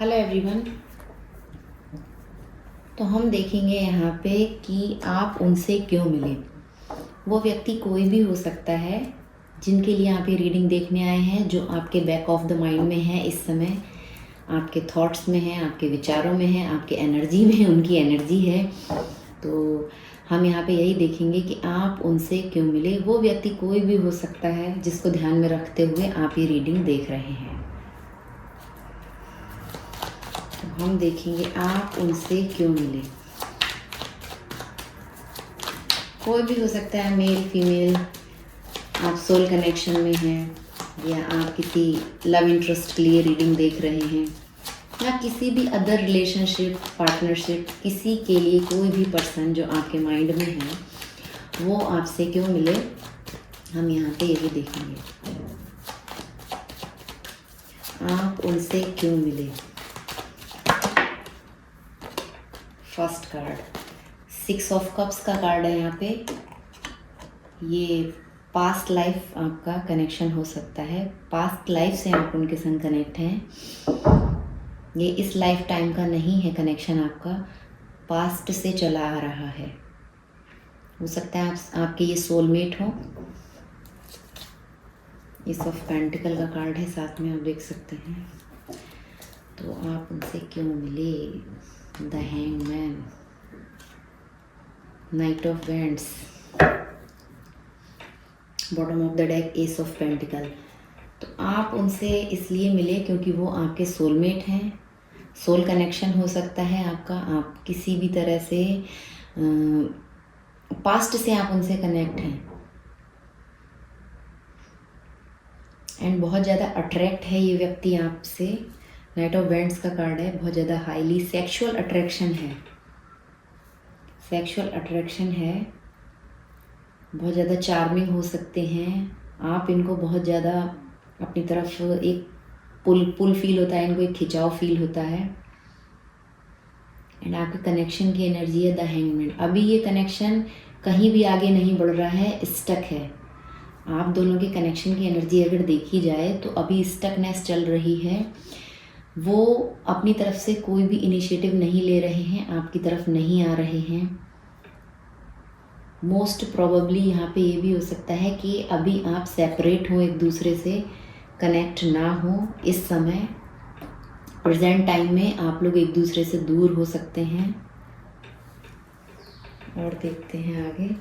Hello everyone. तो हम देखेंगे यहाँ पे कि आप उनसे क्यों मिले। वो व्यक्ति कोई भी हो सकता है जिनके लिए आप ये रीडिंग देखने आए हैं, जो आपके बैक ऑफ द माइंड में है, इस समय आपके थॉट्स में है, आपके विचारों में है, आपके एनर्जी में है, उनकी एनर्जी है। तो हम यहाँ पे यही देखेंगे कि आप उनसे क्यों मिले। वो व्यक्ति कोई भी हो सकता है जिसको ध्यान में रखते हुए आप ये रीडिंग देख रहे हैं। तो हम देखेंगे आप उनसे क्यों मिले। कोई भी हो सकता है, मेल फीमेल, आप सोल कनेक्शन में हैं, या आप किसी लव इंटरेस्ट के लिए रीडिंग देख रहे हैं, या किसी भी अदर रिलेशनशिप, पार्टनरशिप, किसी के लिए कोई भी पर्सन जो आपके माइंड में है, वो आपसे क्यों मिले, हम यहाँ पे यही देखेंगे। आप उनसे क्यों मिले। फर्स्ट कार्ड 6 ऑफ कप्स का कार्ड है यहाँ पे। ये पास्ट लाइफ आपका कनेक्शन हो सकता है। पास्ट लाइफ से आप उनके संग कनेक्ट हैं। ये इस लाइफ टाइम का नहीं है कनेक्शन, आपका पास्ट से चला आ रहा है। हो सकता है आपके ये सोलमेट हो। इस ऑफ पेंटिकल का कार्ड है, साथ में आप देख सकते हैं। तो आप उनसे क्यों मिले। The hangman, night of wands, bottom of the deck S of pentacle. तो आप उनसे इसलिए मिले क्योंकि वो आपके सोलमेट हैं। सोल कनेक्शन हो सकता है आपका। आप किसी भी तरह से पास्ट से आप उनसे कनेक्ट हैं, एंड बहुत ज़्यादा अट्रैक्ट है ये व्यक्ति आपसे। नाइट ऑफ वैंड्स का कार्ड है। बहुत ज़्यादा हाईली सेक्सुअल अट्रैक्शन है। सेक्सुअल अट्रैक्शन है। बहुत ज़्यादा चार्मिंग हो सकते हैं आप। इनको बहुत ज़्यादा अपनी तरफ एक पुल फील होता है, इनको एक खिंचाव फील होता है। एंड आपके कनेक्शन की एनर्जी है द हैंगमैन। अभी ये कनेक्शन कहीं भी आगे नहीं बढ़ रहा है, स्टक है। आप दोनों के कनेक्शन की एनर्जी अगर देखी जाए तो अभी स्टकनेस चल रही है। वो अपनी तरफ से कोई भी इनिशिएटिव नहीं ले रहे हैं, आपकी तरफ नहीं आ रहे हैं। मोस्ट प्रोबेबली यहाँ पे ये भी हो सकता है कि अभी आप सेपरेट हो, एक दूसरे से कनेक्ट ना हो। इस समय प्रेजेंट टाइम में आप लोग एक दूसरे से दूर हो सकते हैं। और देखते हैं आगे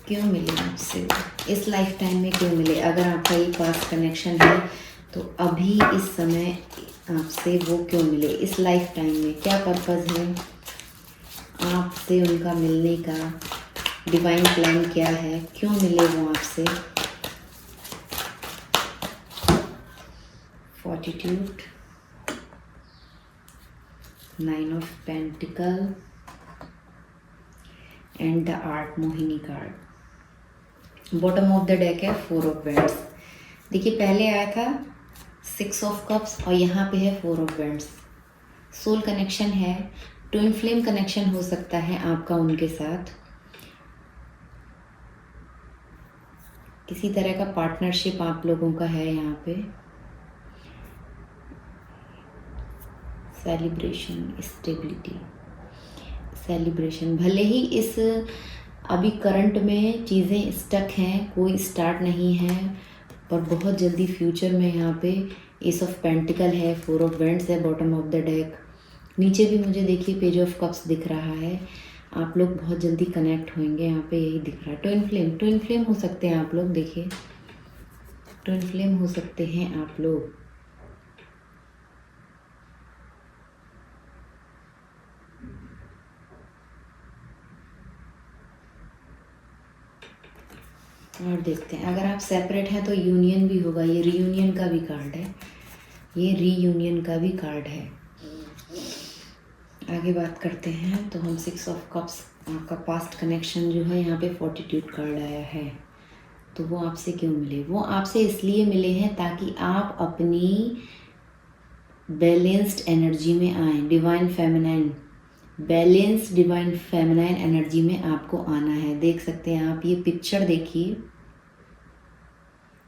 क्यों मिले आपसे, इस लाइफ टाइम में क्यों मिले। अगर आपका ये पास्ट कनेक्शन है तो अभी इस समय आपसे वो क्यों मिले। इस लाइफ टाइम में क्या पर्पज़ है आपसे उनका मिलने का, डिवाइन प्लान क्या है, क्यों मिले वो आपसे। फॉर्टिट्यूड, 9 of pentacle and the art Mohini card. Bottom of the deck है 4 ऑफ वैंड्स। देखिए पहले आया था 6 ऑफ कप्स और यहाँ पे है 4 ऑफ वैंड्स। सोल कनेक्शन है, ट्विन फ्लेम कनेक्शन हो सकता है आपका उनके साथ। किसी तरह का पार्टनरशिप आप लोगों का है यहाँ पे। Celebration, stability, celebration. भले ही इस अभी करंट में चीज़ें स्टक हैं, कोई स्टार्ट नहीं है, पर बहुत जल्दी फ्यूचर में यहाँ पे एस ऑफ पेंटिकल है, 4 ऑफ वैंड्स है बॉटम ऑफ द डेक। नीचे भी मुझे देखिए पेज ऑफ कप्स दिख रहा है। आप लोग बहुत जल्दी कनेक्ट होंगे, यहाँ पे यही दिख रहा है। ट्विन फ्लेम हो सकते हैं आप लोग। देखिए ट्विन फ्लेम हो सकते हैं आप लोग। और देखते हैं अगर आप सेपरेट हैं तो यूनियन भी होगा। ये रीयूनियन का भी कार्ड है, ये रीयूनियन का भी कार्ड है। आगे बात करते हैं तो हम 6 ऑफ कप्स, आपका पास्ट कनेक्शन जो है यहाँ पे फॉर्टिट्यूड कार्ड आया है। तो वो आपसे क्यों मिले। वो आपसे इसलिए मिले हैं ताकि आप अपनी बैलेंस्ड एनर्जी में आए। Divine feminine, balance divine feminine energy में आपको आना है। देख सकते हैं आप, ये पिक्चर देखिए,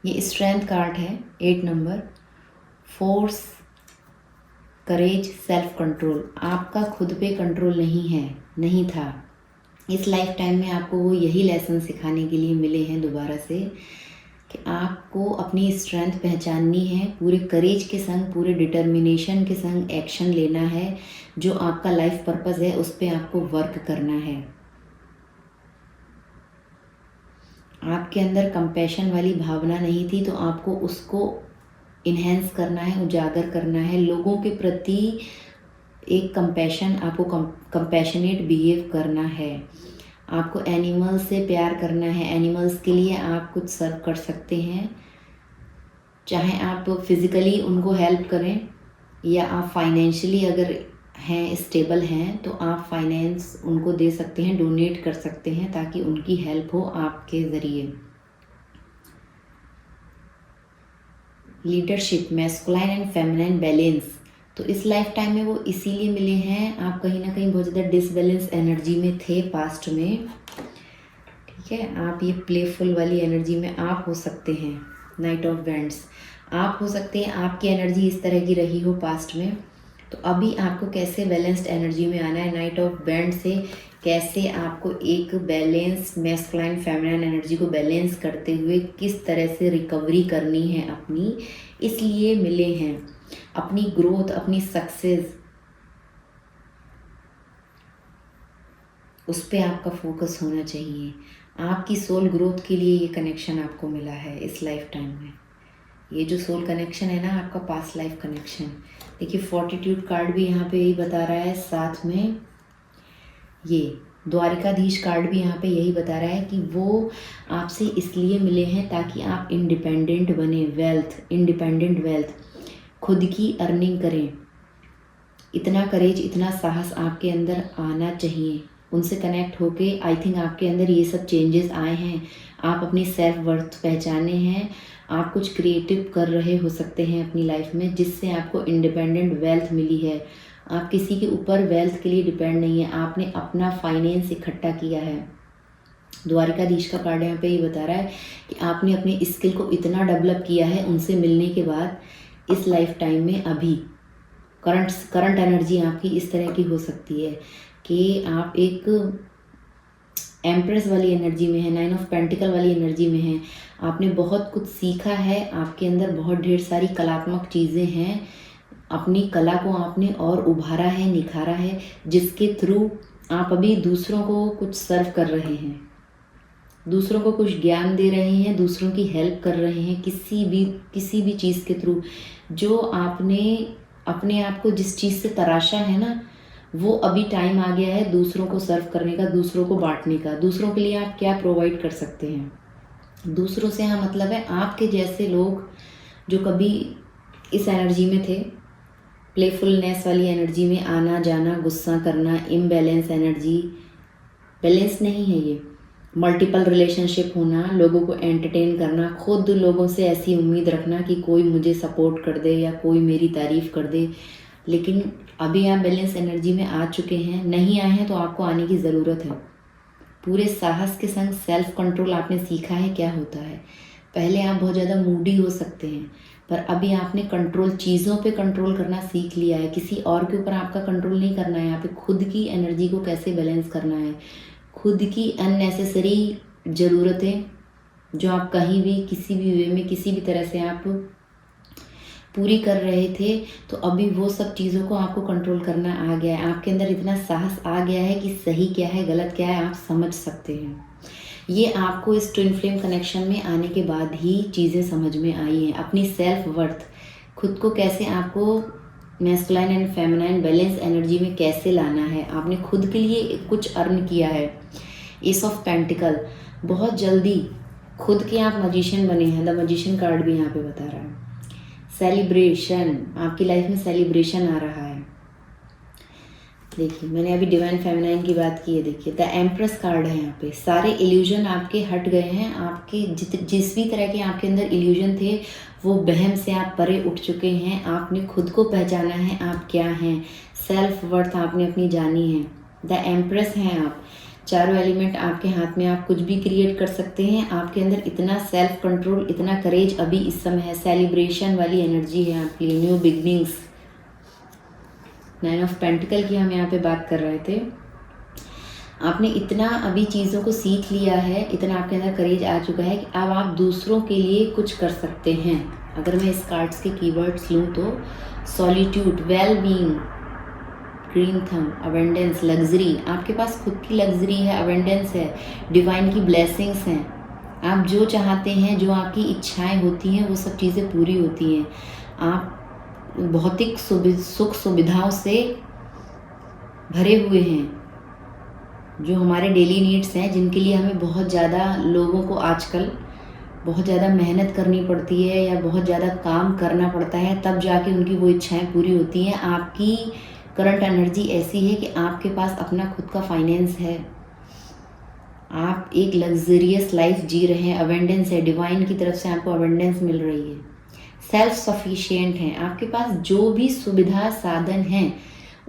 ये स्ट्रेंथ कार्ड है 8 नंबर। फोर्स, करेज, सेल्फ कंट्रोल। आपका खुद पे कंट्रोल नहीं था। इस लाइफ टाइम में आपको वो यही लेसन सिखाने के लिए मिले हैं दोबारा से कि आपको अपनी स्ट्रेंथ पहचाननी है, पूरे करेज के संग, पूरे डिटर्मिनेशन के संग एक्शन लेना है। जो आपका लाइफ पर्पस है उस पर आपको वर्क करना है। आपके अंदर कंपैशन वाली भावना नहीं थी तो आपको उसको इन्हेंस करना है, उजागर करना है। लोगों के प्रति एक कंपैशन, आपको कंपैशनेट बिहेव करना है। आपको एनिमल्स से प्यार करना है। एनिमल्स के लिए आप कुछ सर्व कर सकते हैं, चाहे आप फिज़िकली उनको हेल्प करें या आप फाइनेंशियली अगर हैं, स्टेबल हैं, तो आप फाइनेंस उनको दे सकते हैं, डोनेट कर सकते हैं ताकि उनकी हेल्प हो आपके ज़रिए। Leadership, masculine and feminine balance. तो इस लाइफ टाइम में वो इसीलिए मिले हैं, आप कहीं ना कहीं बहुत ज़्यादा डिसबैलेंस एनर्जी में थे पास्ट में। ठीक है, आप ये प्लेफुल वाली एनर्जी में आप हो सकते हैं। नाइट ऑफ वैंड्स, आप हो सकते हैं, आपकी एनर्जी इस तरह की रही हो पास्ट में। तो अभी आपको कैसे बैलेंस्ड एनर्जी में आना है, नाइट ऑफ बैंड से कैसे आपको एक बैलेंस मैस्कुलाइन फेमिनाइन एनर्जी को बैलेंस करते हुए किस तरह से रिकवरी करनी है अपनी, इसलिए मिले हैं। अपनी ग्रोथ, अपनी सक्सेस, उस पर आपका फोकस होना चाहिए। आपकी सोल ग्रोथ के लिए ये कनेक्शन आपको मिला है इस लाइफ टाइम में। ये जो सोल कनेक्शन है ना, आपका पास्ट लाइफ कनेक्शन। देखिए, फॉर्टिट्यूड कार्ड भी यहाँ पे यही बता रहा है, साथ में ये द्वारिकाधीश कार्ड भी यहाँ पे यही बता रहा है कि वो आपसे इसलिए मिले हैं ताकि आप इंडिपेंडेंट बने, इंडिपेंडेंट वेल्थ, खुद की अर्निंग करें। इतना करेज, इतना साहस आपके अंदर आना चाहिए। उनसे कनेक्ट होके आई थिंक आपके अंदर ये सब चेंजेस आए हैं। आप अपनी सेल्फ वर्थ पहचाने हैं। आप कुछ क्रिएटिव कर रहे हो सकते हैं अपनी लाइफ में, जिससे आपको इंडिपेंडेंट वेल्थ मिली है। आप किसी के ऊपर वेल्थ के लिए डिपेंड नहीं है, आपने अपना फाइनेंस इकट्ठा किया है। द्वारिकाधीश का कार्ड यहाँ पे ये बता रहा है कि आपने अपनी स्किल को इतना डेवलप किया है उनसे मिलने के बाद। इस लाइफ टाइम में अभी करंट एनर्जी आपकी इस तरह की हो सकती है कि आप एक एम्प्रेस वाली एनर्जी में है, 9 ऑफ पेंटिकल वाली एनर्जी में है। आपने बहुत कुछ सीखा है, आपके अंदर बहुत ढेर सारी कलात्मक चीज़ें हैं। अपनी कला को आपने और उभारा है, निखारा है, जिसके थ्रू आप अभी दूसरों को कुछ सर्व कर रहे हैं, दूसरों को कुछ ज्ञान दे रहे हैं, दूसरों की हेल्प कर रहे हैं किसी भी चीज़ के थ्रू। जो आपने अपने आप को जिस चीज़ से तराशा है ना, वो अभी टाइम आ गया है दूसरों को सर्व करने का, दूसरों को बांटने का। दूसरों के लिए आप क्या प्रोवाइड कर सकते हैं। दूसरों से यहाँ मतलब है आपके जैसे लोग जो कभी इस एनर्जी में थे, प्लेफुलनेस वाली एनर्जी में आना जाना, गुस्सा करना, इम्बैलेंस एनर्जी, बैलेंस नहीं है ये। मल्टीपल रिलेशनशिप होना, लोगों को एंटरटेन करना, खुद लोगों से ऐसी उम्मीद रखना कि कोई मुझे सपोर्ट कर दे या कोई मेरी तारीफ़ कर दे। लेकिन अभी आप बैलेंस एनर्जी में आ चुके हैं, नहीं आए हैं तो आपको आने की ज़रूरत है। पूरे साहस के संग सेल्फ कंट्रोल आपने सीखा है क्या होता है। पहले आप बहुत ज़्यादा मूडी हो सकते हैं, पर अभी आपने कंट्रोल, चीज़ों पे कंट्रोल करना सीख लिया है। किसी और के ऊपर आपका कंट्रोल नहीं करना है। यहाँ पे खुद की एनर्जी को कैसे बैलेंस करना है, खुद की अननेसेसरी ज़रूरतें जो आप कहीं भी किसी भी वे में किसी भी तरह से आप पूरी कर रहे थे, तो अभी वो सब चीज़ों को आपको कंट्रोल करना आ गया है। आपके अंदर इतना साहस आ गया है कि सही क्या है, गलत क्या है, आप समझ सकते हैं। ये आपको इस ट्विन फ्लेम कनेक्शन में आने के बाद ही चीज़ें समझ में आई हैं। अपनी सेल्फ वर्थ, खुद को कैसे आपको masculine and feminine balance energy में कैसे लाना है। आपने खुद के लिए कुछ अर्न किया है। एस ऑफ पेंटिकल, बहुत जल्दी खुद के आप मजिशियन बने हैं। द मजिशियन कार्ड भी यहाँ पे बता रहा है। सेलिब्रेशन, आपकी लाइफ में सेलिब्रेशन आ रहा है। देखिए, मैंने अभी डिवाइन फेमिनाइन की बात की है। देखिए, द एम्प्रेस कार्ड है यहाँ पे। सारे इल्यूजन आपके हट गए हैं। आपके जिस भी तरह के आपके अंदर इल्यूजन थे, वो वहम से आप परे उठ चुके हैं। आपने खुद को पहचाना है आप क्या हैं। सेल्फ वर्थ आपने अपनी जानी है। द एम्प्रेस हैं आप। चारों एलिमेंट आपके हाथ में, आप कुछ भी क्रिएट कर सकते हैं। आपके अंदर इतना सेल्फ कंट्रोल, इतना करेज अभी इस समय है। सेलिब्रेशन वाली एनर्जी है आपके लिए, न्यू बिगनिंग्स। 9 ऑफ पेंटिकल की हम यहाँ पे बात कर रहे थे। आपने इतना अभी चीज़ों को सीख लिया है, इतना आपके अंदर करेज आ चुका है कि अब आप दूसरों के लिए कुछ कर सकते हैं। अगर मैं इस कार्ड्स के कीवर्ड्स लूँ तो सॉलिट्यूड, वेल बीइंग, ग्रीन थम, अबेंडेंस, लग्जरी। आपके पास खुद की लग्जरी है, अबेंडेंस है, डिवाइन की ब्लेसिंग्स हैं। आप जो चाहते हैं, जो आपकी इच्छाएं होती हैं, वो सब चीज़ें पूरी होती हैं। आप भौतिक सुख सुविधाओं से भरे हुए हैं, जो हमारे डेली नीड्स हैं, जिनके लिए हमें बहुत ज़्यादा, लोगों को आजकल बहुत ज़्यादा मेहनत करनी पड़ती है या बहुत ज़्यादा काम करना पड़ता है, तब जाके उनकी वो इच्छाएं पूरी होती हैं। आपकी करंट एनर्जी ऐसी है कि आपके पास अपना खुद का फाइनेंस है, आप एक लग्जरियस लाइफ जी रहे हैं, अबेंडेंस है, डिवाइन की तरफ से आपको अबेंडेंस मिल रही है, सेल्फ सफिशिएंट हैं। आपके पास जो भी सुविधा साधन हैं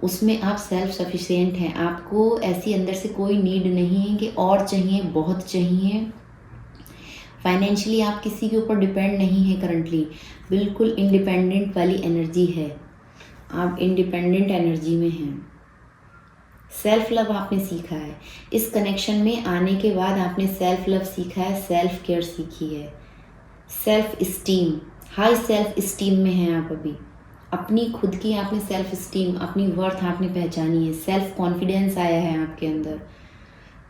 उसमें आप सेल्फ सफिशिएंट हैं। आपको ऐसी अंदर से कोई नीड नहीं है कि और चाहिए, बहुत चाहिए। फाइनेंशियली आप किसी के ऊपर डिपेंड नहीं है करंटली, बिल्कुल इंडिपेंडेंट वाली एनर्जी है। आप इंडिपेंडेंट एनर्जी में हैं। सेल्फ लव आपने सीखा है, इस कनेक्शन में आने के बाद आपने सेल्फ लव सीखा है, सेल्फ केयर सीखी है, self esteem, high self esteem में हैं आप अभी। अपनी खुद की आपने सेल्फ इस्टीम, अपनी वर्थ आपने पहचानी है, सेल्फ कॉन्फिडेंस आया है आपके अंदर।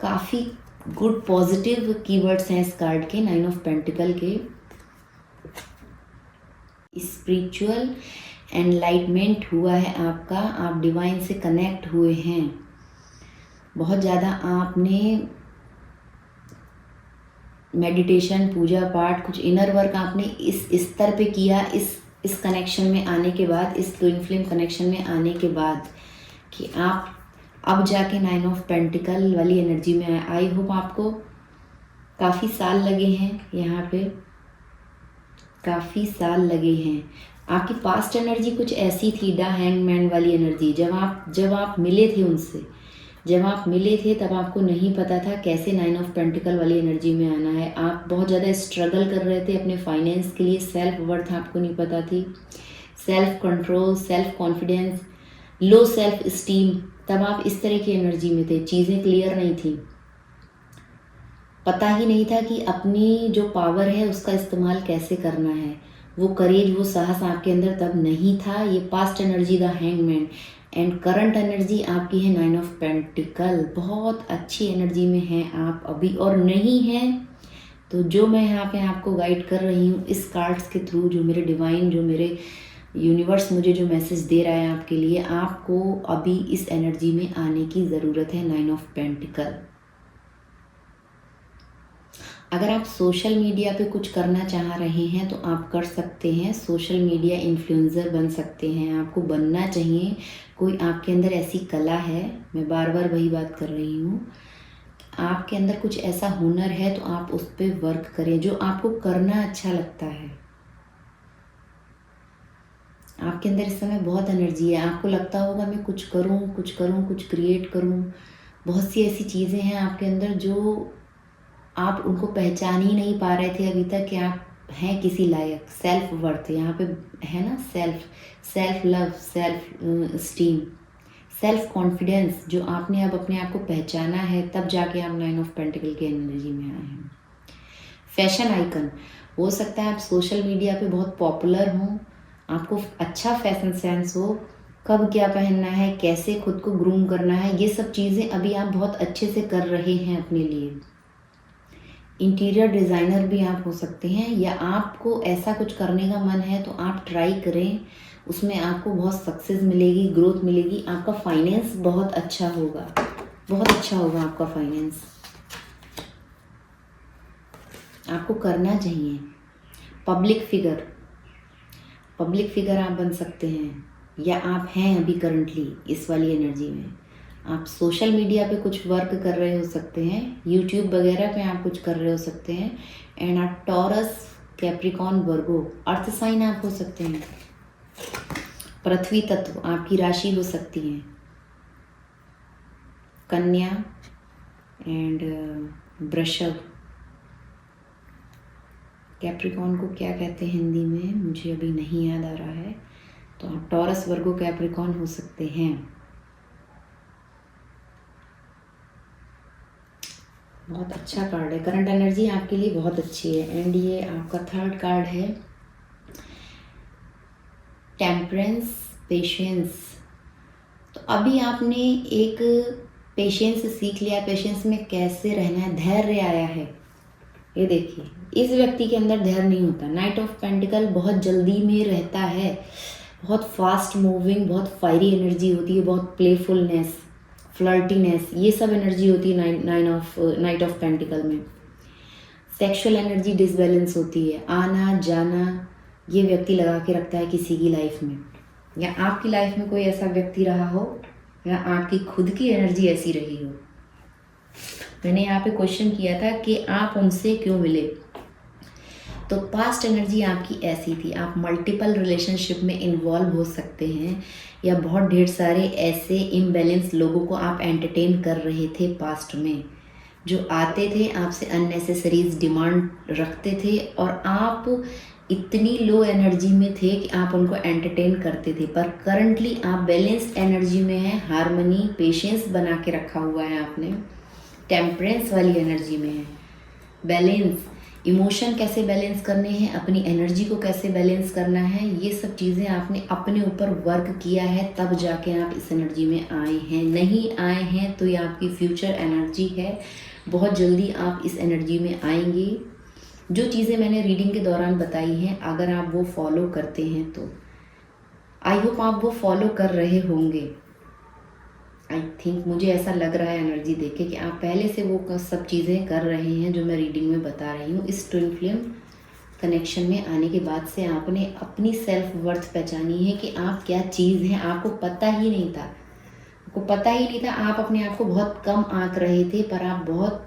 काफ़ी गुड पॉजिटिव कीवर्ड्स हैं इस कार्ड के, 9 ऑफ पेंटिकल के। स्पिरिचुअल एनलाइटमेंट हुआ है आपका, आप डिवाइन से कनेक्ट हुए हैं। बहुत ज़्यादा आपने मेडिटेशन, पूजा पाठ, कुछ इनर वर्क आपने इस स्तर पे किया, इस कनेक्शन में आने के बाद, इस ट्विन फ्लेम कनेक्शन में आने के बाद, कि आप अब जाके 9 ऑफ पेंटिकल वाली एनर्जी में आए। आई होप आपको काफ़ी साल लगे हैं यहाँ पे, काफ़ी साल लगे हैं। आपकी पास्ट एनर्जी कुछ ऐसी थी, द हैंगमैन वाली एनर्जी। जब आप मिले थे उनसे, जब आप मिले थे तब आपको नहीं पता था कैसे 9 ऑफ पेंटिकल वाली एनर्जी में आना है। आप बहुत ज़्यादा स्ट्रगल कर रहे थे अपने फाइनेंस के लिए, सेल्फ वर्थ आपको नहीं पता थी, self control, self confidence, low self esteem, तब आप इस तरह की एनर्जी में थे। चीज़ें क्लियर नहीं थी, पता ही नहीं था कि अपनी जो पावर है उसका इस्तेमाल कैसे करना है। वो करेज, वो साहस आपके अंदर तब नहीं था। ये past energy the hangman, and current energy आपकी है 9 ऑफ पेंटिकल। बहुत अच्छी एनर्जी में हैं आप अभी, और नहीं हैं तो जो मैं यहाँ पे आपको गाइड कर रही हूँ इस कार्ड्स के थ्रू, जो मेरे डिवाइन, जो मेरे यूनिवर्स मुझे जो मैसेज दे रहा है आपके लिए, आपको अभी इस एनर्जी में आने की ज़रूरत है। 9 ऑफ पेंटिकल। अगर आप सोशल मीडिया पे कुछ करना चाह रहे हैं तो आप कर सकते हैं, सोशल मीडिया इन्फ्लुएंसर बन सकते हैं, आपको बनना चाहिए। कोई आपके अंदर ऐसी कला है, मैं बार बार वही बात कर रही हूँ, आपके अंदर कुछ ऐसा हुनर है तो आप उस पर वर्क करें, जो आपको करना अच्छा लगता है। आपके अंदर इस समय बहुत एनर्जी है, आपको लगता होगा मैं कुछ करूँ, कुछ करूँ, कुछ क्रिएट करूँ। बहुत सी ऐसी चीज़ें हैं आपके अंदर जो आप उनको पहचान ही नहीं पा रहे थे अभी तक कि आप हैं किसी लायक। सेल्फ वर्थ यहाँ पे है ना, self love, self esteem, self confidence, जो आपने अब अपने आप को पहचाना है, तब जाके आप 9 ऑफ पेंटिकल की एनर्जी में आए हैं। फैशन आइकन, हो सकता है आप सोशल मीडिया पे बहुत पॉपुलर हों, आपको अच्छा फैशन सेंस हो, कब क्या पहनना है, कैसे खुद को ग्रूम करना है, ये सब चीज़ें अभी आप बहुत अच्छे से कर रहे हैं अपने लिए। इंटीरियर डिज़ाइनर भी आप हो सकते हैं, या आपको ऐसा कुछ करने का मन है तो आप ट्राई करें, उसमें आपको बहुत सक्सेस मिलेगी, ग्रोथ मिलेगी, आपका फाइनेंस बहुत अच्छा होगा, बहुत अच्छा होगा आपका फाइनेंस। आपको करना चाहिए। पब्लिक फिगर आप बन सकते हैं, या आप हैं अभी करंटली इस वाली एनर्जी में। आप सोशल मीडिया पे कुछ वर्क कर रहे हो सकते हैं, यूट्यूब वगैरह पे आप कुछ कर रहे हो सकते हैं। एंड आप टॉरस, कैप्रिकॉन, वर्गो, अर्थ साइन आप हो सकते हैं। पृथ्वी तत्व आपकी राशि हो सकती है। कन्या, एंड वृषभ। कैप्रिकॉन को क्या कहते हैं हिंदी में मुझे अभी नहीं याद आ रहा है, तो आप टॉरस, वर्गो, कैप्रिकॉन हो सकते हैं। बहुत अच्छा कार्ड है, करंट एनर्जी आपके लिए बहुत अच्छी है। एंड ये आपका थर्ड कार्ड है, टेम्परेंस, पेशेंस। तो अभी आपने एक पेशेंस सीख लिया, पेशेंस में कैसे रहना है, धैर्य आया है। ये देखिए, इस व्यक्ति के अंदर धैर्य नहीं होता। नाइट ऑफ पेंटिकल बहुत जल्दी में रहता है, बहुत फास्ट मूविंग, बहुत फायरी एनर्जी होती है, बहुत प्लेफुलनेस, फ्लर्टीनेस, ये सब एनर्जी होती है नाइट ऑफ पेंटिकल में। सेक्सुअल एनर्जी डिसबैलेंस होती है, आना जाना ये व्यक्ति लगा के रखता है किसी की लाइफ में, या आपकी लाइफ में कोई ऐसा व्यक्ति रहा हो, या आपकी खुद की एनर्जी ऐसी रही हो। मैंने यहाँ पे क्वेश्चन किया था कि आप उनसे क्यों मिले, तो पास्ट एनर्जी आपकी ऐसी थी। आप मल्टीपल रिलेशनशिप में इन्वॉल्व हो सकते हैं, या बहुत ढेर सारे ऐसे इम्बैलेंस लोगों को आप एंटरटेन कर रहे थे पास्ट में, जो आते थे आपसे अननेसेसरीज डिमांड रखते थे, और आप इतनी लो एनर्जी में थे कि आप उनको एंटरटेन करते थे। पर करंटली आप बैलेंस्ड एनर्जी में हैं, हार्मनी, पेशेंस बना के रखा हुआ है आपने, टेम्परेंस वाली एनर्जी में है। बैलेंस, इमोशन कैसे बैलेंस करने हैं, अपनी एनर्जी को कैसे बैलेंस करना है, ये सब चीज़ें आपने अपने ऊपर वर्क किया है, तब जाके आप इस एनर्जी में आए हैं। नहीं आए हैं तो ये आपकी फ्यूचर एनर्जी है, बहुत जल्दी आप इस एनर्जी में आएंगे। जो चीज़ें मैंने रीडिंग के दौरान बताई हैं, अगर आप वो फॉलो करते हैं तो आई होप आप वो फॉलो कर रहे होंगे। आई थिंक, मुझे ऐसा लग रहा है एनर्जी देख के कि आप पहले से वो सब चीज़ें कर रहे हैं जो मैं रीडिंग में बता रही हूँ। इस ट्विन फ्लेम कनेक्शन में आने के बाद से आपने अपनी सेल्फ वर्थ पहचानी है कि आप क्या चीज़ हैं। आपको पता ही नहीं था, आपको पता ही नहीं था, आप अपने आप को बहुत कम आंक रहे थे, पर आप बहुत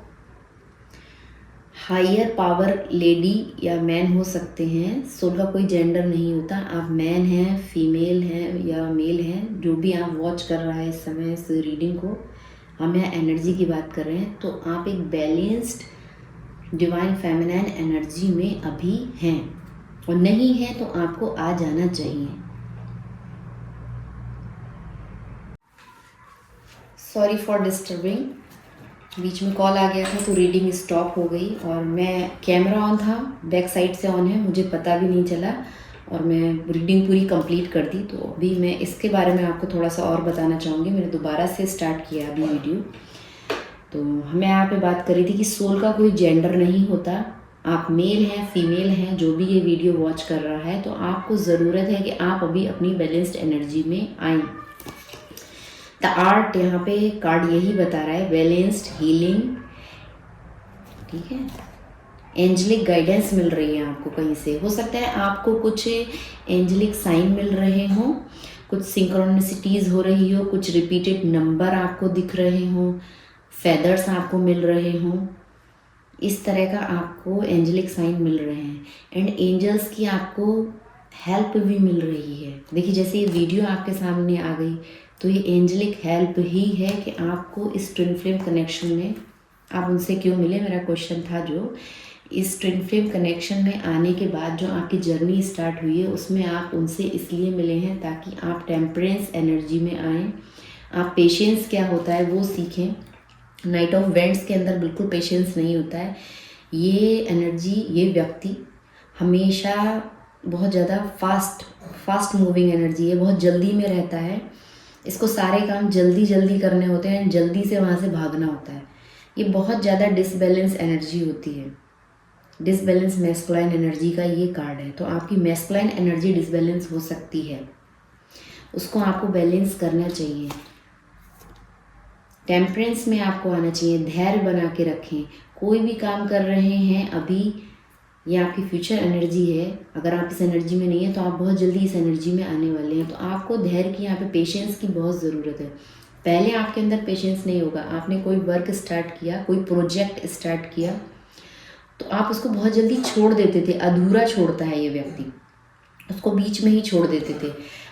हायर पावर लेडी या मैन हो सकते हैं। सोल का कोई जेंडर नहीं होता, आप मैन हैं, फीमेल हैं या मेल हैं, जो भी आप वॉच कर रहा है इस समय इस रीडिंग को, हम यहाँ एनर्जी की बात कर रहे हैं, तो आप एक बैलेंस्ड डिवाइन फेमिनाइन एनर्जी में अभी हैं, और नहीं है तो आपको आ जाना चाहिए। सॉरी फॉर डिस्टर्बिंग, बीच में कॉल आ गया था तो रीडिंग स्टॉप हो गई, और मैं कैमरा ऑन था, बैक साइड से ऑन है, मुझे पता भी नहीं चला, और मैं रीडिंग पूरी कंप्लीट कर दी। तो अभी मैं इसके बारे में आपको थोड़ा सा और बताना चाहूँगी। मैंने दोबारा से स्टार्ट किया अभी वीडियो। तो मैं यहाँ पे बात कर रही थी कि सोल का कोई जेंडर नहीं होता, आप मेल हैं, फीमेल हैं, जो भी ये वीडियो वॉच कर रहा है, तो आपको ज़रूरत है कि आप अभी अपनी बैलेंस्ड एनर्जी में आएँ। द आर्ट, यहाँ पे कार्ड यही बता रहा है, बैलेंस्ड, हीलिंग, ठीक है। एंजलिक गाइडेंस मिल रही है आपको कहीं से, हो सकता है आपको कुछ एंजलिक साइन मिल रहे हों, कुछ सिंक्रोनिसिटीज़ हो रही हो, कुछ रिपीटेड नंबर आपको दिख रहे हों, फेदर्स आपको मिल रहे हों, इस तरह का आपको एंजलिक साइन मिल रहे हैं। एंड एंजल्स की आपको हेल्प भी मिल रही है। देखिए, जैसे ये वीडियो आपके सामने आ गई, तो ये एंजलिक हेल्प ही है कि आपको इस ट्विन फ्लेम कनेक्शन में आप उनसे क्यों मिले। मेरा क्वेश्चन था, जो इस ट्विन फ्लेम कनेक्शन में आने के बाद जो आपकी जर्नी स्टार्ट हुई है, उसमें आप उनसे इसलिए मिले हैं ताकि आप टेम्परेंस एनर्जी में आएँ, आप पेशेंस क्या होता है वो सीखें। नाइट ऑफ वेंट्स के अंदर बिल्कुल पेशेंस नहीं होता है। ये एनर्जी, ये व्यक्ति हमेशा बहुत ज़्यादा फास्ट मूविंग एनर्जी है, बहुत जल्दी में रहता है, इसको सारे काम जल्दी जल्दी करने होते हैं, जल्दी से वहाँ से भागना होता है। ये बहुत ज़्यादा डिसबैलेंस एनर्जी होती है, डिसबैलेंस मैस्कुलाइन एनर्जी का ये कार्ड है। तो आपकी मैस्कुलाइन एनर्जी डिसबैलेंस हो सकती है, उसको आपको बैलेंस करना चाहिए। टेम्परेंस में आपको आना चाहिए, धैर्य बना के रखें। कोई भी काम कर रहे हैं अभी, ये आपकी फ्यूचर एनर्जी है। अगर आप इस एनर्जी में नहीं है तो आप बहुत जल्दी इस एनर्जी में आने वाले हैं। तो आपको धैर्य की, यहाँ पे पेशेंस की बहुत ज़रूरत है। पहले आपके अंदर पेशेंस नहीं होगा, आपने कोई वर्क स्टार्ट किया, कोई प्रोजेक्ट स्टार्ट किया, तो आप उसको बहुत जल्दी छोड़ देते थे, अधूरा छोड़ता है ये व्यक्ति, उसको बीच में ही छोड़ देते थे।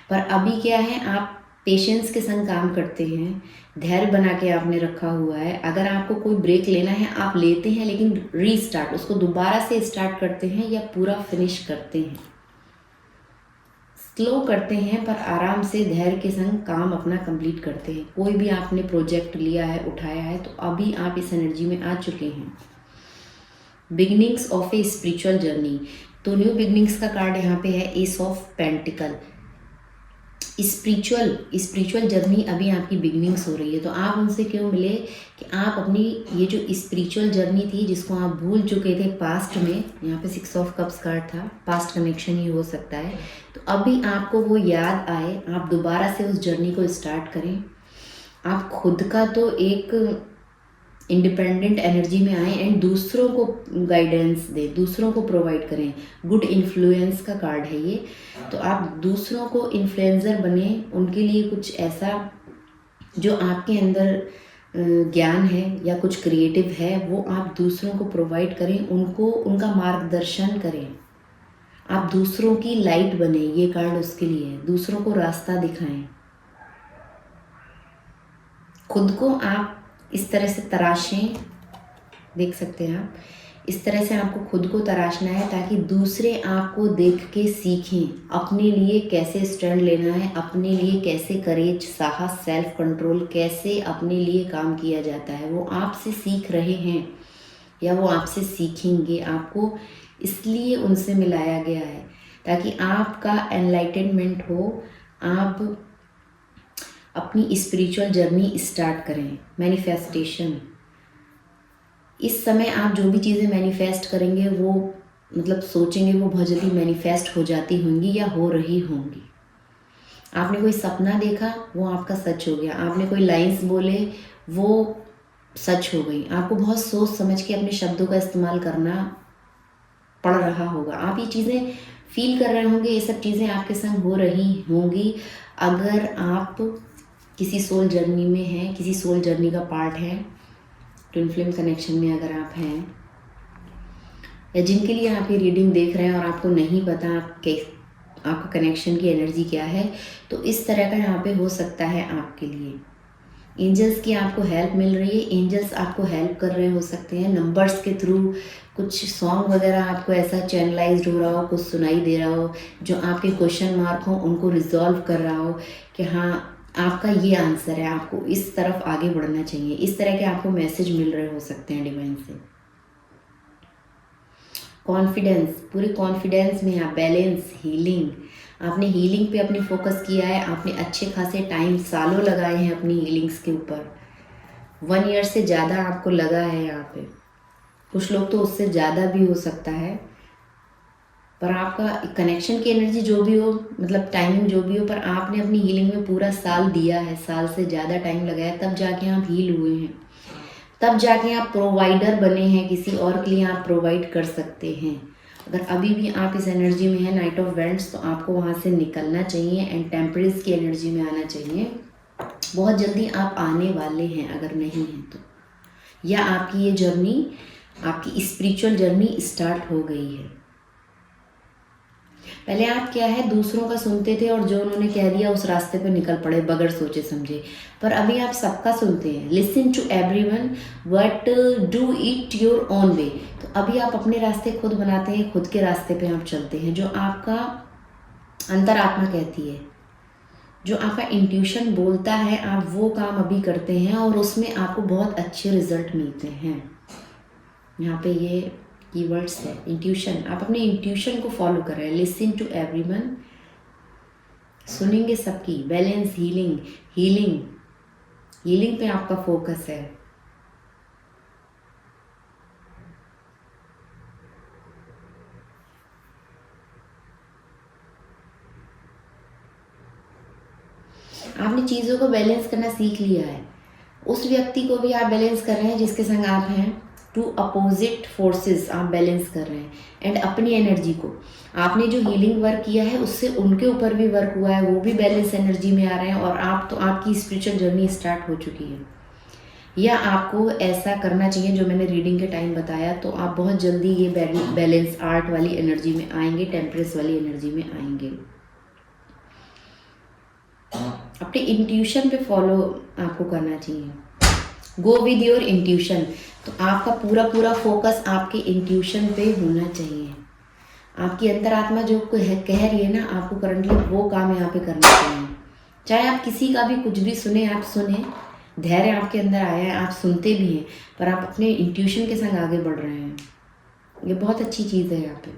पर अभी क्या है, आप पेशेंस के संग काम करते हैं, धैर्य बना के आपने रखा हुआ है। अगर आपको कोई ब्रेक लेना है आप लेते हैं, लेकिन रीस्टार्ट उसको दोबारा से स्टार्ट करते हैं या पूरा फिनिश करते हैं। स्लो करते हैं पर आराम से धैर्य के संग काम अपना कंप्लीट करते हैं। कोई भी आपने प्रोजेक्ट लिया है, उठाया है, तो अभी आप इस एनर्जी में आ चुके हैं। Beginnings of a spiritual journey, तो न्यू बिगिनिंग्स का कार्ड यहाँ पे है S of pentacle. Spiritual journey अभी आपकी बिगिनिंग्स हो रही है। तो आप उनसे क्यों मिले कि आप अपनी ये जो स्पिरिचुअल जर्नी थी जिसको आप भूल चुके थे पास्ट में, यहाँ पे 6 ऑफ कप्स कार्ड था, पास्ट कनेक्शन ही हो सकता है, तो अभी आपको वो याद आए, आप दोबारा से उस जर्नी को स्टार्ट करें। आप खुद का तो एक इंडिपेंडेंट एनर्जी में आए एंड दूसरों को गाइडेंस दें, दूसरों को प्रोवाइड करें। गुड इन्फ्लुएंस का कार्ड है ये। तो आप दूसरों को इन्फ्लुएंसर बने, उनके लिए कुछ ऐसा जो आपके अंदर ज्ञान है या कुछ क्रिएटिव है वो आप दूसरों को प्रोवाइड करें, उनको उनका मार्गदर्शन करें। आप दूसरों की लाइट बने, ये कार्ड उसके लिए है। दूसरों को रास्ता दिखाएं। खुद को आप इस तरह से तराशें, देख सकते हैं आप, इस तरह से आपको खुद को तराशना है ताकि दूसरे आपको देख के सीखें अपने लिए कैसे स्टैंड लेना है, अपने लिए कैसे करेज, साहस, सेल्फ कंट्रोल, कैसे अपने लिए काम किया जाता है। वो आपसे सीख रहे हैं या वो आपसे सीखेंगे। आपको इसलिए उनसे मिलाया गया है ताकि आपका एनलाइटनमेंट हो, आप अपनी स्पिरिचुअल जर्नी स्टार्ट करें। मैनिफेस्टेशन, इस समय आप जो भी चीज़ें मैनिफेस्ट करेंगे वो मतलब सोचेंगे वो बहुत जल्दी मैनिफेस्ट हो जाती होंगी या हो रही होंगी। आपने कोई सपना देखा वो आपका सच हो गया, आपने कोई लाइंस बोले वो सच हो गई। आपको बहुत सोच समझ के अपने शब्दों का इस्तेमाल करना पड़ रहा होगा। आप ये चीज़ें फील कर रहे होंगे, ये सब चीज़ें आपके संग हो रही होंगी अगर आप किसी सोल जर्नी में हैं, किसी सोल जर्नी का पार्ट है, ट्विन फ्लेम कनेक्शन में अगर आप हैं, या जिनके लिए आप ये रीडिंग देख रहे हैं और आपको नहीं पता आपका कनेक्शन की एनर्जी क्या है, तो इस तरह का यहाँ पे हो सकता है आपके लिए। एंजल्स की आपको हेल्प मिल रही है, एंजल्स आपको हेल्प कर रहे हो सकते हैं नंबर्स के थ्रू। कुछ सॉन्ग वगैरह आपको ऐसा चैनलाइज्ड हो रहा हो, कुछ सुनाई दे रहा हो जो आपके क्वेश्चन मार्क हो उनको रिजॉल्व कर रहा हो कि हाँ आपका ये आंसर है, आपको इस तरफ आगे बढ़ना चाहिए। इस तरह के आपको मैसेज मिल रहे हो सकते हैं डिवाइन से। कॉन्फिडेंस, पूरे कॉन्फिडेंस में आप, बैलेंस, हीलिंग, आपने हीलिंग पे अपनी फोकस किया है। आपने अच्छे खासे टाइम, सालों लगाए हैं अपनी हीलिंग्स के ऊपर। 1 ईयर से ज़्यादा आपको लगा है यहाँ पे, कुछ लोग तो उससे ज़्यादा भी हो सकता है। पर आपका कनेक्शन की एनर्जी जो भी हो, मतलब टाइमिंग जो भी हो, पर आपने अपनी हीलिंग में पूरा साल दिया है, साल से ज़्यादा टाइम लगाया, तब जाके आप हील हुए हैं, तब जाके आप प्रोवाइडर बने हैं, किसी और के लिए आप प्रोवाइड कर सकते हैं। अगर अभी भी आप इस एनर्जी में हैं नाइट ऑफ वेंट्स, तो आपको वहाँ से निकलना चाहिए एंड टेम्परेज की एनर्जी में आना चाहिए। बहुत जल्दी आप आने वाले हैं अगर नहीं हैं तो, या आपकी ये जर्नी, आपकी स्पिरिचुअल जर्नी स्टार्ट हो गई है। पहले आप क्या है दूसरों का सुनते थे और जो उन्होंने कह दिया उस रास्ते पर निकल पड़े बगैर सोचे समझे, पर अभी आप सबका सुनते हैं। Listen to everyone but do it your own way. तो अभी आप अपने रास्ते खुद बनाते हैं, खुद के रास्ते पे आप चलते हैं। जो आपका अंतरात्मा कहती है, जो आपका इंट्यूशन बोलता है, आप वो काम अभी करते हैं और उसमें आपको बहुत अच्छे रिजल्ट मिलते हैं। यहाँ पे ये कीवर्ड्स है इंट्यूशन, आप अपने इंट्यूशन को फॉलो कर रहे हैं। लिसन टू एवरीवन, सुनेंगे सबकी। बैलेंस, हीलिंग, हीलिंग पे आपका फोकस है। आपने चीज़ों को बैलेंस करना सीख लिया है। उस व्यक्ति को भी आप बैलेंस कर रहे हैं जिसके संग आप हैं। 2 अपोजिट फोर्सेस आप बैलेंस कर रहे हैं। एंड अपनी एनर्जी को, आपने जो हीलिंग वर्क किया है उससे उनके ऊपर भी वर्क हुआ है, वो भी बैलेंस एनर्जी में आ रहे हैं और आप तो आपकी स्पिरिचुअल जर्नी स्टार्ट हो चुकी है। या आपको ऐसा करना चाहिए जो मैंने रीडिंग के टाइम बताया, तो आप बहुत जल्दी ये बैलेंस आर्ट वाली एनर्जी में आएंगे, टेम्परेस वाली एनर्जी में आएंगे। अपने इंट्यूशन पे फॉलो आपको करना चाहिए, गो विद योर इंट्यूशन। तो आपका पूरा पूरा फोकस आपके इंट्यूशन पे होना चाहिए। आपकी अंतरात्मा जो कह रही है ना आपको करंटली, वो काम यहाँ पे करना चाहिए। चाहे आप किसी का भी कुछ भी सुने, आप सुने, धैर्य आपके अंदर आया है, आप सुनते भी हैं, पर आप अपने इंट्यूशन के संग आगे बढ़ रहे हैं। ये बहुत अच्छी चीज़ है यहाँ पे,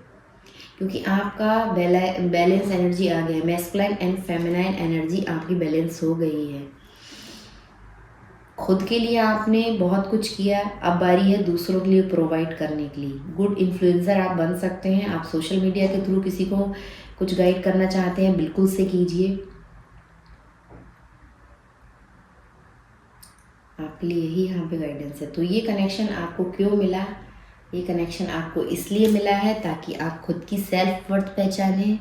क्योंकि आपका बैलेंस एनर्जी आ गया है। मैस्कुलाइन एंड फेमिनाइन एनर्जी आपकी बैलेंस हो गई है। खुद के लिए आपने बहुत कुछ किया, अब बारी है दूसरों के लिए प्रोवाइड करने के लिए। गुड इन्फ्लुएंसर आप बन सकते हैं। आप सोशल मीडिया के थ्रू किसी को कुछ गाइड करना चाहते हैं, बिल्कुल से कीजिए। आपके लिए यही यहाँ पे गाइडेंस है। तो ये कनेक्शन आपको क्यों मिला? ये कनेक्शन आपको इसलिए मिला है ताकि आप खुद की सेल्फ वर्थ पहचानें,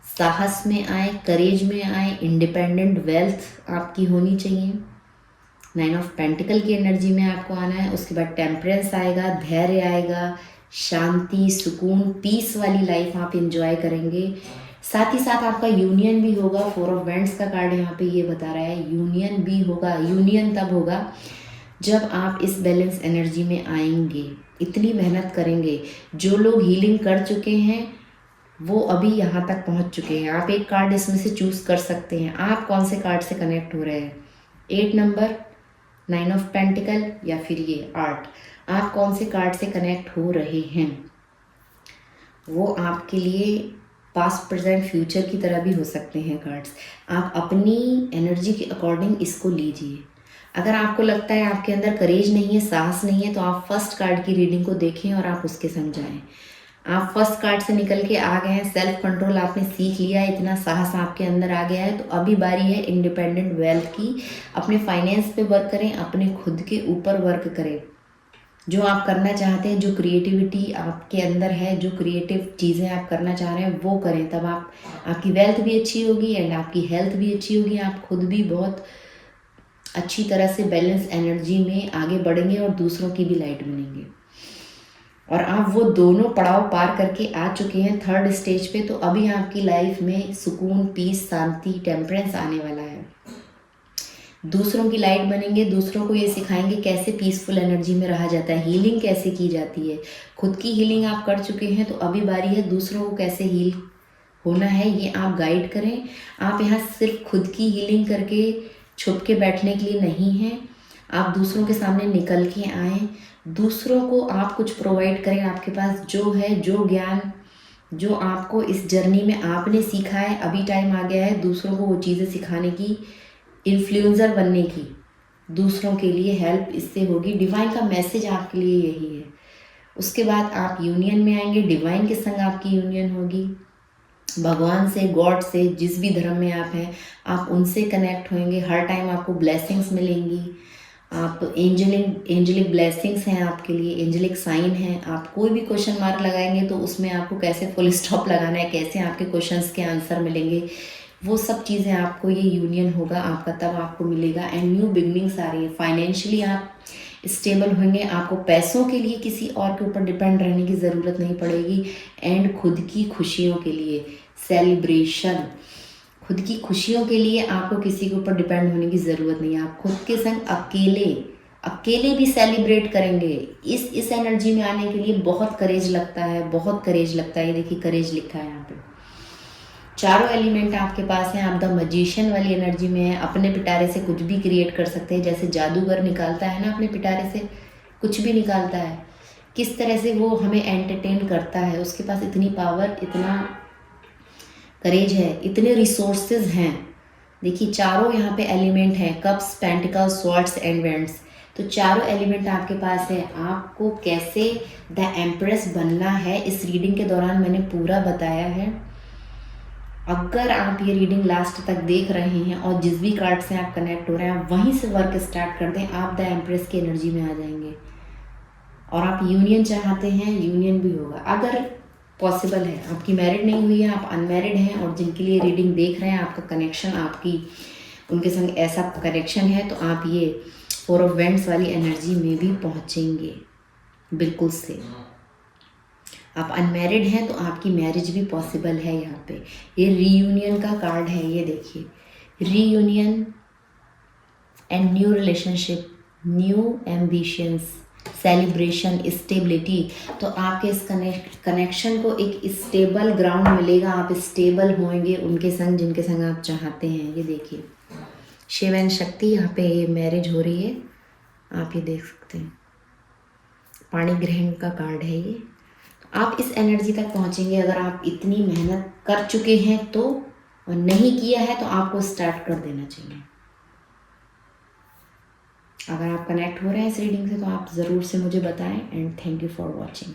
साहस में आए, करेज में आए, इंडिपेंडेंट वेल्थ आपकी होनी चाहिए। 9 ऑफ पेंटिकल की एनर्जी में आपको आना है। उसके बाद टेम्परेंस आएगा, धैर्य आएगा, शांति, सुकून, पीस वाली लाइफ आप इंजॉय करेंगे। साथ ही साथ आपका यूनियन भी होगा। 4 ऑफ वेंट्स का कार्ड यहाँ पे ये बता रहा है, यूनियन भी होगा। यूनियन तब होगा जब आप इस बैलेंस एनर्जी में आएंगे, इतनी मेहनत करेंगे। जो लोग हीलिंग कर चुके हैं वो अभी यहाँ तक पहुँच चुके हैं। आप एक कार्ड इसमें से चूज़ कर सकते हैं, आप कौन से कार्ड से कनेक्ट हो रहे हैं। 8 नंबर, 9 ऑफ पेंटिकल या फिर ये आर्ट, आप कौन से कार्ड से कनेक्ट हो रहे हैं। वो आपके लिए पास्ट, प्रेजेंट, फ्यूचर की तरह भी हो सकते हैं कार्ड्स। आप अपनी एनर्जी के अकॉर्डिंग इसको लीजिए। अगर आपको लगता है आपके अंदर करेज नहीं है, साहस नहीं है, तो आप फर्स्ट कार्ड की रीडिंग को देखें और आप उसके समझाएं। आप फर्स्ट कार्ड से निकल के आ गए हैं, सेल्फ कंट्रोल आपने सीख लिया है, इतना साहस आपके अंदर आ गया है, तो अभी बारी है इंडिपेंडेंट वेल्थ की। अपने फाइनेंस पे वर्क करें, अपने खुद के ऊपर वर्क करें। जो आप करना चाहते हैं, जो क्रिएटिविटी आपके अंदर है, जो क्रिएटिव चीज़ें आप करना चाह रहे हैं वो करें। तब आपकी वेल्थ भी अच्छी होगी एंड आपकी हेल्थ भी अच्छी होगी। आप खुद भी बहुत अच्छी तरह से बैलेंस एनर्जी में आगे बढ़ेंगे और दूसरों की भी लाइट बनेंगे। और आप वो दोनों पड़ाव पार करके आ चुके हैं 3rd स्टेज पे, तो अभी आपकी लाइफ में सुकून, पीस, शांति, टेम्परेंस आने वाला है। दूसरों की लाइट बनेंगे, दूसरों को ये सिखाएंगे कैसे पीसफुल एनर्जी में रहा जाता है, हीलिंग कैसे की जाती है। खुद की हीलिंग आप कर चुके हैं, तो अभी बारी है दूसरों को कैसे हील होना है, ये आप गाइड करें। आप यहाँ सिर्फ खुद की हीलिंग करके छुप के बैठने के लिए नहीं हैं, आप दूसरों के सामने निकल के आएँ, दूसरों को आप कुछ प्रोवाइड करें। आपके पास जो है, जो ज्ञान, जो आपको इस जर्नी में आपने सीखा है, अभी टाइम आ गया है दूसरों को वो चीज़ें सिखाने की, इन्फ्लुएंसर बनने की। दूसरों के लिए हेल्प इससे होगी। डिवाइन का मैसेज आपके लिए यही है। उसके बाद आप यूनियन में आएंगे, डिवाइन के संग आपकी यूनियन होगी। भगवान से, गॉड से, जिस भी धर्म में आप हैं, आप उनसे कनेक्ट होंगे। हर टाइम आपको ब्लेसिंग्स मिलेंगी। आप एंजलिक ब्लेसिंग्स हैं आपके लिए, एंजलिक साइन है। आप कोई भी क्वेश्चन मार्क लगाएंगे तो उसमें आपको कैसे फुल स्टॉप लगाना है, कैसे आपके क्वेश्चंस के आंसर मिलेंगे, वो सब चीज़ें आपको, ये यूनियन होगा आपका, तब आपको मिलेगा। एंड न्यू बिगनिंग्स आ रही है। फाइनेंशियली आप स्टेबल होंगे, आपको पैसों के लिए किसी और के ऊपर डिपेंड रहने की ज़रूरत नहीं पड़ेगी। एंड खुद की खुशियों के लिए सेलिब्रेशन, खुद की खुशियों के लिए आपको किसी के ऊपर डिपेंड होने की ज़रूरत नहीं है। आप खुद के संग अकेले भी सेलिब्रेट करेंगे। इस एनर्जी में आने के लिए बहुत करेज लगता है, बहुत करेज लगता है। ये देखिए करेज लिखा है यहाँ पे। चारों एलिमेंट आपके पास हैं। आप द मैजिशियन वाली एनर्जी में है। अपने पिटारे से कुछ भी क्रिएट कर सकते हैं। जैसे जादूगर निकालता है ना अपने पिटारे से, कुछ भी निकालता है, किस तरह से वो हमें एंटरटेन करता है। उसके पास इतनी पावर, इतना करेज है, इतने रिसोर्सेज हैं। देखिए चारों यहाँ पे एलिमेंट हैं, cups, pentacles, swords and vents. तो चारों एलिमेंट आपके पास है। आपको कैसे द एम्प्रेस बनना है इस रीडिंग के दौरान मैंने पूरा बताया है। अगर आप ये रीडिंग लास्ट तक देख रहे हैं और जिस भी कार्ड से आप कनेक्ट हो रहे हैं, आप वहीं से वर्क स्टार्ट कर दें, आप द एम्प्रेस की एनर्जी में आ जाएंगे। और आप यूनियन चाहते हैं, यूनियन भी होगा अगर पॉसिबल है। आपकी मैरिड नहीं हुई है, आप अनमैरिड हैं और जिनके लिए रीडिंग देख रहे हैं, आपका कनेक्शन, आपकी उनके संग ऐसा कनेक्शन है, तो आप ये 4 ऑफ वेंट्स वाली एनर्जी में भी पहुंचेंगे बिल्कुल से। आप अनमैरिड हैं तो आपकी मैरिज भी पॉसिबल है। यहाँ पे ये रीयूनियन का कार्ड है। ये देखिए reunion and new relationship, new ambitions, celebration, stability. तो आपके इस कनेक्शन को एक स्टेबल ग्राउंड मिलेगा, आप स्टेबल होंगे उनके संग जिनके संग आप चाहते हैं। ये देखिए शिव एंड शक्ति, यहाँ पे ये मैरिज हो रही है, आप ये देख सकते हैं। पाणी ग्रहण का कार्ड है ये। आप इस एनर्जी तक पहुँचेंगे अगर आप इतनी मेहनत कर चुके हैं तो, और नहीं किया है तो आपको स्टार्ट कर देना चाहिए। अगर आप कनेक्ट हो रहे हैं इस रीडिंग से तो आप ज़रूर से मुझे बताएं। And thank you for watching.